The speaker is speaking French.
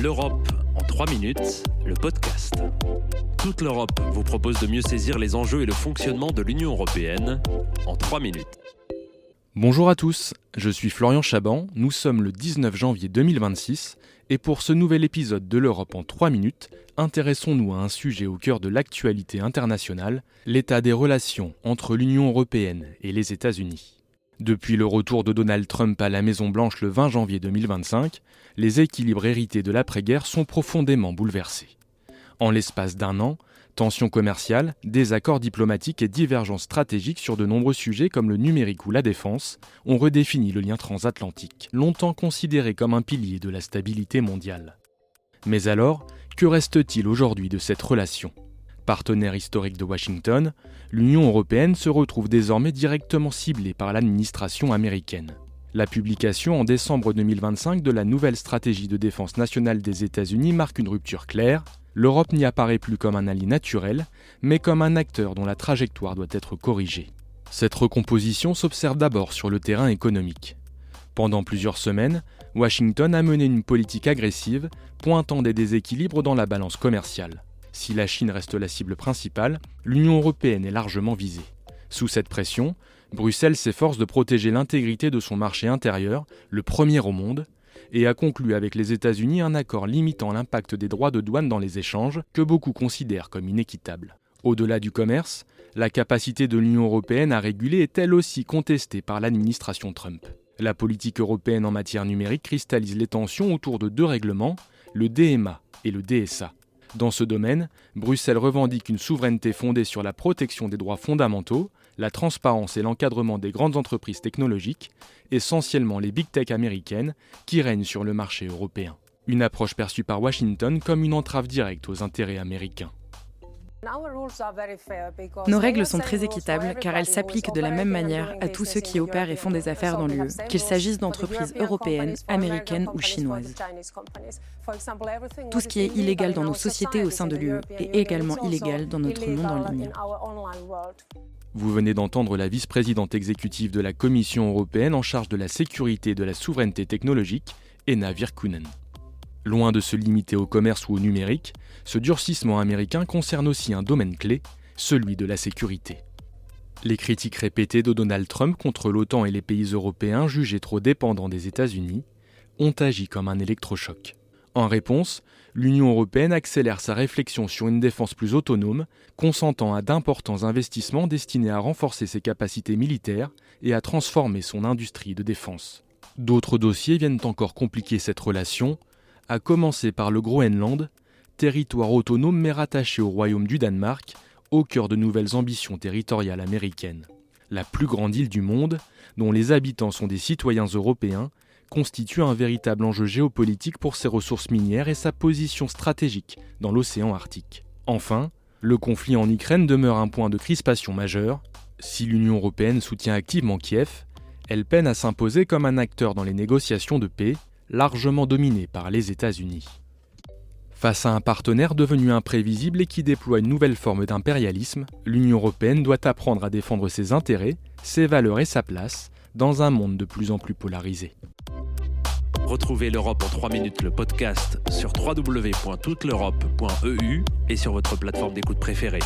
L'Europe en 3 minutes, le podcast. Toute l'Europe vous propose de mieux saisir les enjeux et le fonctionnement de l'Union européenne en 3 minutes. Bonjour à tous, je suis Florian Chaban, nous sommes le 19 janvier 2026 et pour ce nouvel épisode de l'Europe en 3 minutes, intéressons-nous à un sujet au cœur de l'actualité internationale, l'état des relations entre l'Union européenne et les États-Unis. Depuis le retour de Donald Trump à la Maison-Blanche le 20 janvier 2025, les équilibres hérités de l'après-guerre sont profondément bouleversés. En l'espace d'un an, tensions commerciales, désaccords diplomatiques et divergences stratégiques sur de nombreux sujets comme le numérique ou la défense ont redéfini le lien transatlantique, longtemps considéré comme un pilier de la stabilité mondiale. Mais alors, que reste-t-il aujourd'hui de cette relation ? Partenaire historique de Washington, l'Union européenne se retrouve désormais directement ciblée par l'administration américaine. La publication en décembre 2025 de la nouvelle stratégie de défense nationale des États-Unis marque une rupture claire. L'Europe n'y apparaît plus comme un allié naturel, mais comme un acteur dont la trajectoire doit être corrigée. Cette recomposition s'observe d'abord sur le terrain économique. Pendant plusieurs semaines, Washington a mené une politique agressive, pointant des déséquilibres dans la balance commerciale. Si la Chine reste la cible principale, l'Union européenne est largement visée. Sous cette pression, Bruxelles s'efforce de protéger l'intégrité de son marché intérieur, le premier au monde, et a conclu avec les États-Unis un accord limitant l'impact des droits de douane dans les échanges, que beaucoup considèrent comme inéquitable. Au-delà du commerce, la capacité de l'Union européenne à réguler est elle aussi contestée par l'administration Trump. La politique européenne en matière numérique cristallise les tensions autour de deux règlements, le DMA et le DSA. Dans ce domaine, Bruxelles revendique une souveraineté fondée sur la protection des droits fondamentaux, la transparence et l'encadrement des grandes entreprises technologiques, essentiellement les big tech américaines, qui règnent sur le marché européen. Une approche perçue par Washington comme une entrave directe aux intérêts américains. Nos règles sont très équitables car elles s'appliquent de la même manière à tous ceux qui opèrent et font des affaires dans l'UE, qu'il s'agisse d'entreprises européennes, américaines ou chinoises. Tout ce qui est illégal dans nos sociétés au sein de l'UE est également illégal dans notre monde en ligne. Vous venez d'entendre la vice-présidente exécutive de la Commission européenne en charge de la sécurité et de la souveraineté technologique, Henna Virkkunen. Loin de se limiter au commerce ou au numérique, ce durcissement américain concerne aussi un domaine clé, celui de la sécurité. Les critiques répétées de Donald Trump contre l'OTAN et les pays européens jugés trop dépendants des États-Unis ont agi comme un électrochoc. En réponse, l'Union européenne accélère sa réflexion sur une défense plus autonome, consentant à d'importants investissements destinés à renforcer ses capacités militaires et à transformer son industrie de défense. D'autres dossiers viennent encore compliquer cette relation, à commencer par le Groenland, territoire autonome mais rattaché au royaume du Danemark, au cœur de nouvelles ambitions territoriales américaines. La plus grande île du monde, dont les habitants sont des citoyens européens, constitue un véritable enjeu géopolitique pour ses ressources minières et sa position stratégique dans l'océan Arctique. Enfin, le conflit en Ukraine demeure un point de crispation majeur. Si l'Union européenne soutient activement Kiev, elle peine à s'imposer comme un acteur dans les négociations de paix, largement dominé par les États-Unis. Face à un partenaire devenu imprévisible et qui déploie une nouvelle forme d'impérialisme, l'Union européenne doit apprendre à défendre ses intérêts, ses valeurs et sa place dans un monde de plus en plus polarisé. Retrouvez l'Europe en 3 minutes, le podcast sur www.touteleurope.eu et sur votre plateforme d'écoute préférée.